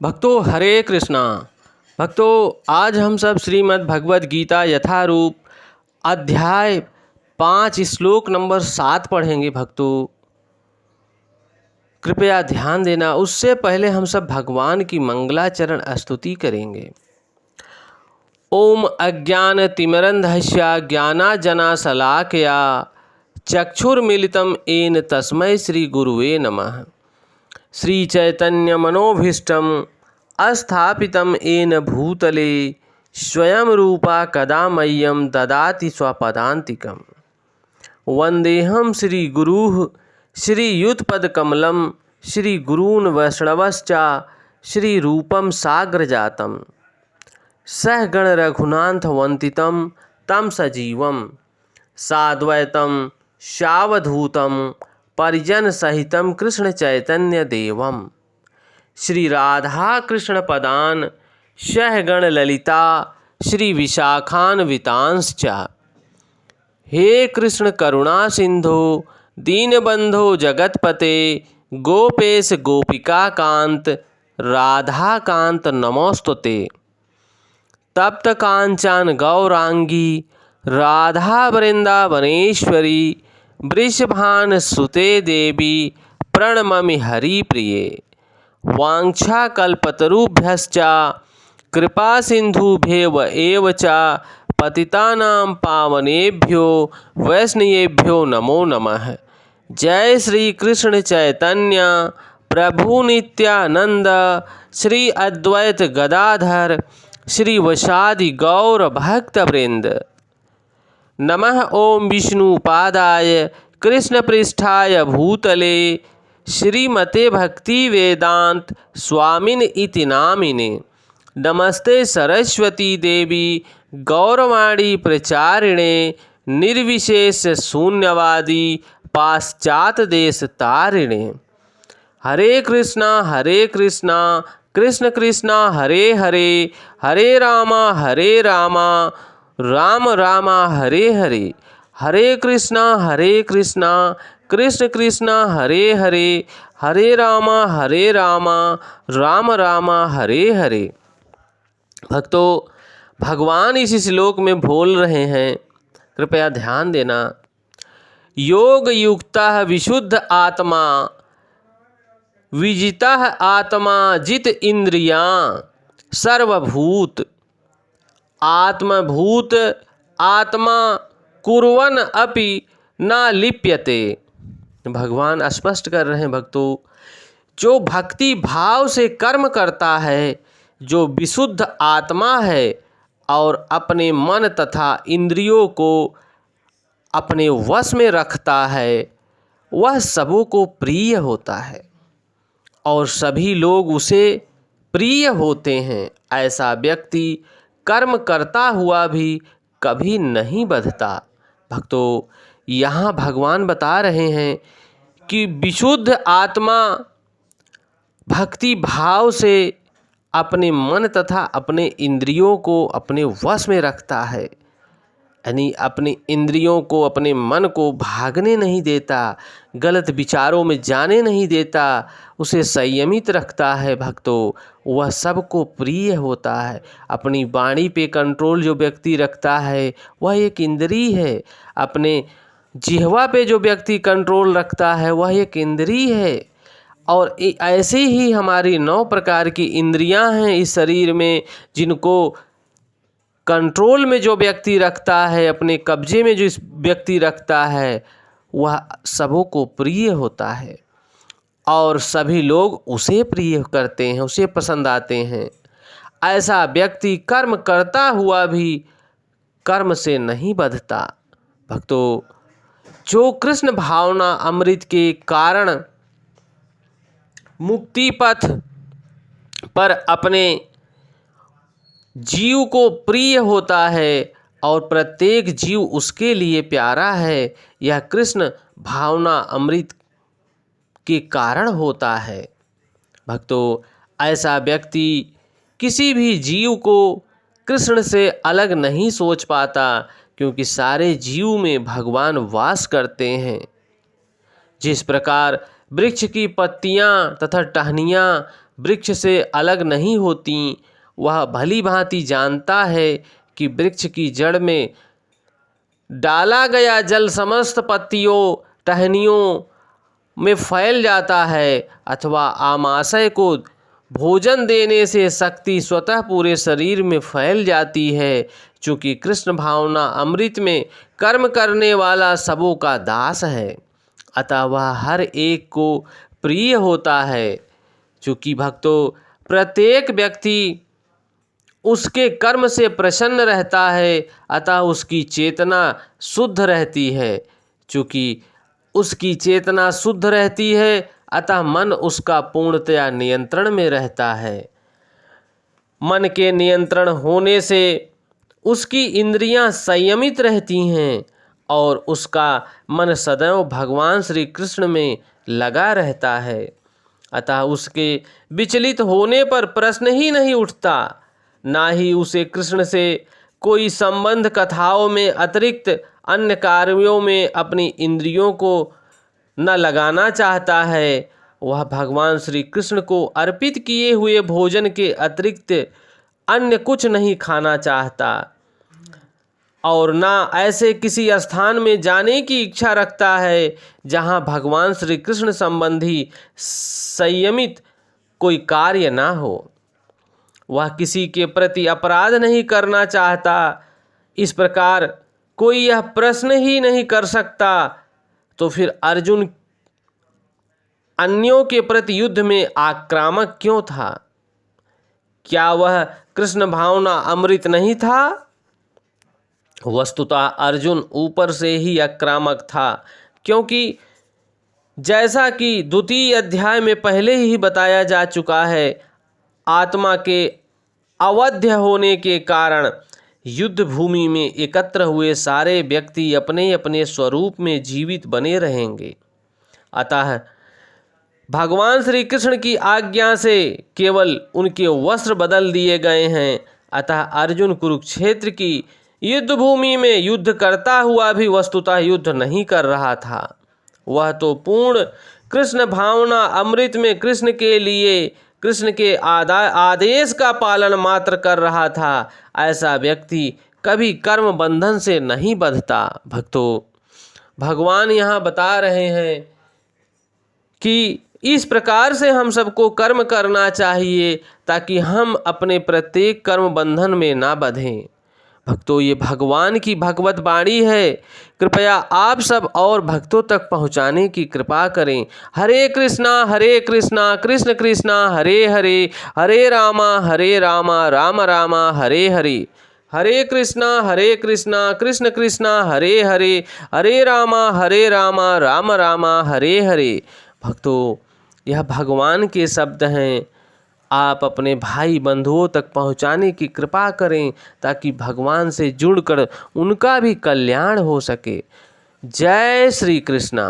भक्तों हरे कृष्णा। भक्तों आज हम सब श्रीमद् भगवद गीता यथारूप अध्याय 5 श्लोक नंबर 7 पढ़ेंगे। भक्तों कृपया ध्यान देना। उससे पहले हम सब भगवान की मंगलाचरण स्तुति करेंगे। ओम अज्ञानतिमिरन्धस्य ज्ञानाञ्जनशलाकया चक्षुर्मिलितं येन तस्मै श्री गुरुवे नमः। श्री चैतन्य मनोभीष्टम अस्थापितं येन भूतले स्वयं रूपा कदा मह्यं ददाति स्वपदान्तिकम्। वन्देऽहं श्री गुरुः श्रीयुतपदकमलं श्री गुरून् वैष्णवश्च श्री रूपं साग्रजातं सहगण रघुनाथवन्दितं तं सजीवं साद्वैतं सावधूतं परिजन सहितं कृष्ण चैतन्य देवम श्री राधा कृष्ण पदान सहगण ललिता श्री विशाखान्वितांश्च। हे कृष्ण करुणा सिंधो दीनबंधो जगतपते गोपेश गोपिका कांत राधा कांत नमोस्तुते। तप्त कांचन गौरांगी राधा वृंदावनेश्वरी वृषभान सुते देवी प्रणममि हरिप्रिये। वाञ्छाकल्पतरुभ्यश्च कृपा सिन्धुभ्येव एव च पतितानां पावनेभ्यो वैष्णवेभ्यो नमो नमः। जय श्री कृष्ण चैतन्य प्रभु नित्यानंद श्री अद्वैत गदाधर श्री वसादि गौर भक्तवृंद। नमः ओम विष्णुपादाय कृष्णपृष्ठाय भूतले श्रीमते भक्ति वेदांत स्वामिन इति नामिने। नमस्ते सरस्वती देवी गौरवाणी प्रचारिणे निर्विशेष शून्यवादी पाश्चात देश तारिणे। हरे कृष्णा कृष्ण कृष्णा हरे हरे हरे रामा राम राम हरे हरे। हरे कृष्णा कृष्ण कृष्णा हरे हरे हरे राम राम राम हरे हरे। भक्तों भगवान इस श्लोक में बोल रहे हैं, कृपया ध्यान देना। योग युक्तः विशुद्ध आत्मा विजितः आत्मा जित इंद्रियां सर्वभूत आत्मभूत आत्मा कुर्वन् अपि न लिप्यते। भगवान स्पष्ट कर रहे हैं भक्तों, जो भक्ति भाव से कर्म करता है, जो विशुद्ध आत्मा है और अपने मन तथा इंद्रियों को अपने वश में रखता है, वह सबों को प्रिय होता है और सभी लोग उसे प्रिय होते हैं। ऐसा व्यक्ति कर्म करता हुआ भी कभी नहीं बंधता। भक्तों यहाँ भगवान बता रहे हैं कि विशुद्ध आत्मा भक्ति भाव से अपने मन तथा अपने इंद्रियों को अपने वश में रखता है, यानी अपनी इंद्रियों को अपने मन को भागने नहीं देता, गलत विचारों में जाने नहीं देता, उसे संयमित रखता है। भक्तों वह सबको प्रिय होता है। अपनी वाणी पे कंट्रोल जो व्यक्ति रखता है वह एक इंद्रिय है। अपने जिह्वा पे जो व्यक्ति कंट्रोल रखता है वह एक इंद्रिय है। और ऐसे ही हमारी 9 प्रकार की इंद्रियां हैं इस शरीर में, जिनको कंट्रोल में जो व्यक्ति रखता है, अपने कब्जे में जो व्यक्ति रखता है, वह सबों को प्रिय होता है और सभी लोग उसे प्रिय करते हैं, उसे पसंद आते हैं। ऐसा व्यक्ति कर्म करता हुआ भी कर्म से नहीं बंधता। भक्तों जो कृष्ण भावना अमृत के कारण मुक्ति पथ पर अपने जीव को प्रिय होता है और प्रत्येक जीव उसके लिए प्यारा है, यह कृष्ण भावना अमृत के कारण होता है। भक्तों ऐसा व्यक्ति किसी भी जीव को कृष्ण से अलग नहीं सोच पाता, क्योंकि सारे जीव में भगवान वास करते हैं। जिस प्रकार वृक्ष की पत्तियां तथा टहनियां वृक्ष से अलग नहीं होती। वह भली भांति जानता है कि वृक्ष की जड़ में डाला गया जल समस्त पत्तियों टहनियों में फैल जाता है, अथवा आमाशय को भोजन देने से शक्ति स्वतः पूरे शरीर में फैल जाती है। चूँकि कृष्ण भावना अमृत में कर्म करने वाला सबों का दास है, अतः वह हर एक को प्रिय होता है। चूँकि भक्तों प्रत्येक व्यक्ति उसके कर्म से प्रसन्न रहता है, अतः उसकी चेतना शुद्ध रहती है। चूँकि उसकी चेतना शुद्ध रहती है, अतः मन उसका पूर्णतया नियंत्रण में रहता है। मन के नियंत्रण होने से उसकी इंद्रियां संयमित रहती हैं और उसका मन सदैव भगवान श्री कृष्ण में लगा रहता है। अतः उसके विचलित होने पर प्रश्न ही नहीं उठता, ना ही उसे कृष्ण से कोई संबंध। कथाओं में अतिरिक्त अन्य कार्यों में अपनी इंद्रियों को न लगाना चाहता है। वह भगवान श्री कृष्ण को अर्पित किए हुए भोजन के अतिरिक्त अन्य कुछ नहीं खाना चाहता और ना ऐसे किसी स्थान में जाने की इच्छा रखता है जहाँ भगवान श्री कृष्ण संबंधी संयमित कोई कार्य ना हो। वह किसी के प्रति अपराध नहीं करना चाहता। इस प्रकार कोई यह प्रश्न ही नहीं कर सकता तो फिर अर्जुन अन्यों के प्रति युद्ध में आक्रामक क्यों था? क्या वह कृष्ण भावना अमृत नहीं था? वस्तुतः अर्जुन ऊपर से ही आक्रामक था, क्योंकि जैसा कि द्वितीय अध्याय में पहले ही बताया जा चुका है, आत्मा के अवध्य होने के कारण युद्ध भूमि में एकत्र हुए सारे व्यक्ति अपने अपने स्वरूप में जीवित बने रहेंगे। अतः भगवान श्री कृष्ण की आज्ञा से केवल उनके वस्त्र बदल दिए गए हैं। अतः अर्जुन कुरुक्षेत्र की युद्ध भूमि में युद्ध करता हुआ भी वस्तुतः युद्ध नहीं कर रहा था। वह तो पूर्ण कृष्ण भावना अमृत में कृष्ण के लिए कृष्ण के आदेश का पालन मात्र कर रहा था। ऐसा व्यक्ति कभी कर्म बंधन से नहीं बंधता। भक्तों, भगवान यहाँ बता रहे हैं कि इस प्रकार से हम सबको कर्म करना चाहिए ताकि हम अपने प्रत्येक कर्म बंधन में ना बंधें। भक्तों, ये भगवान की भगवत वाणी है। कृपया आप सब और भक्तों तक पहुँचाने की कृपा करें। हरे कृष्णा कृष्ण कृष्णा हरे हरे, हरे रामा राम रामा हरे हरे। हरे कृष्णा कृष्ण कृष्णा हरे हरे, हरे रामा राम रामा हरे हरे। भक्तों, यह भगवान के शब्द हैं। आप अपने भाई बंधुओं तक पहुंचाने की कृपा करें ताकि भगवान से जुड़कर उनका भी कल्याण हो सके। जय श्री कृष्णा।